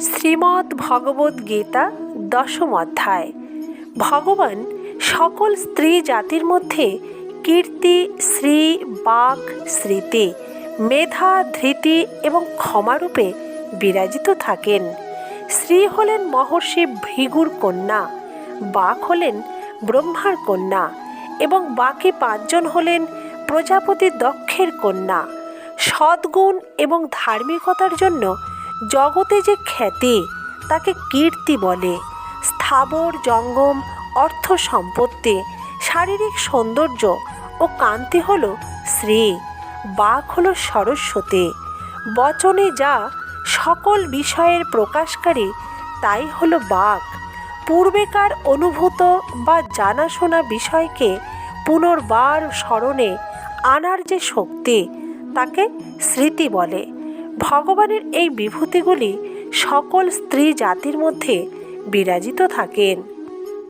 শ্রীমদ্ ভগবদ্ গীতা দশম অধ্যায়। ভগবান সকল স্ত্রী জাতির মধ্যে কীর্তি, শ্রী, বাক, স্মৃতি, মেধা, ধৃতি এবং ক্ষমারূপে বিরাজিত থাকেন। শ্রী হলেন মহর্ষি ভৃগুর কন্যা, বাক হলেন ব্রহ্মার কন্যা এবং বাকি পাঁচজন হলেন প্রজাপতি দক্ষের কন্যা। সদ্গুণ এবং ধার্মিকতার জন্য জগতে যে খ্যাতি তাকে কীর্তি বলে। স্থাবর জঙ্গম অর্থ সম্পত্তি, শারীরিক সৌন্দর্য ও কান্তি হল শ্রী। বাক হল সরস্বতী। বচনে যা সকল বিষয়ের প্রকাশকারী তাই হল বাক। পূর্বেকার অনুভূত বা জানাশোনা বিষয়কে পুনর্বার স্মরণে আনার যে শক্তি তাকে স্মৃতি বলে। ভগবানের এই বিভূতিগুলি সকল স্ত্রী জাতির মধ্যে বিরাজিত থাকেন।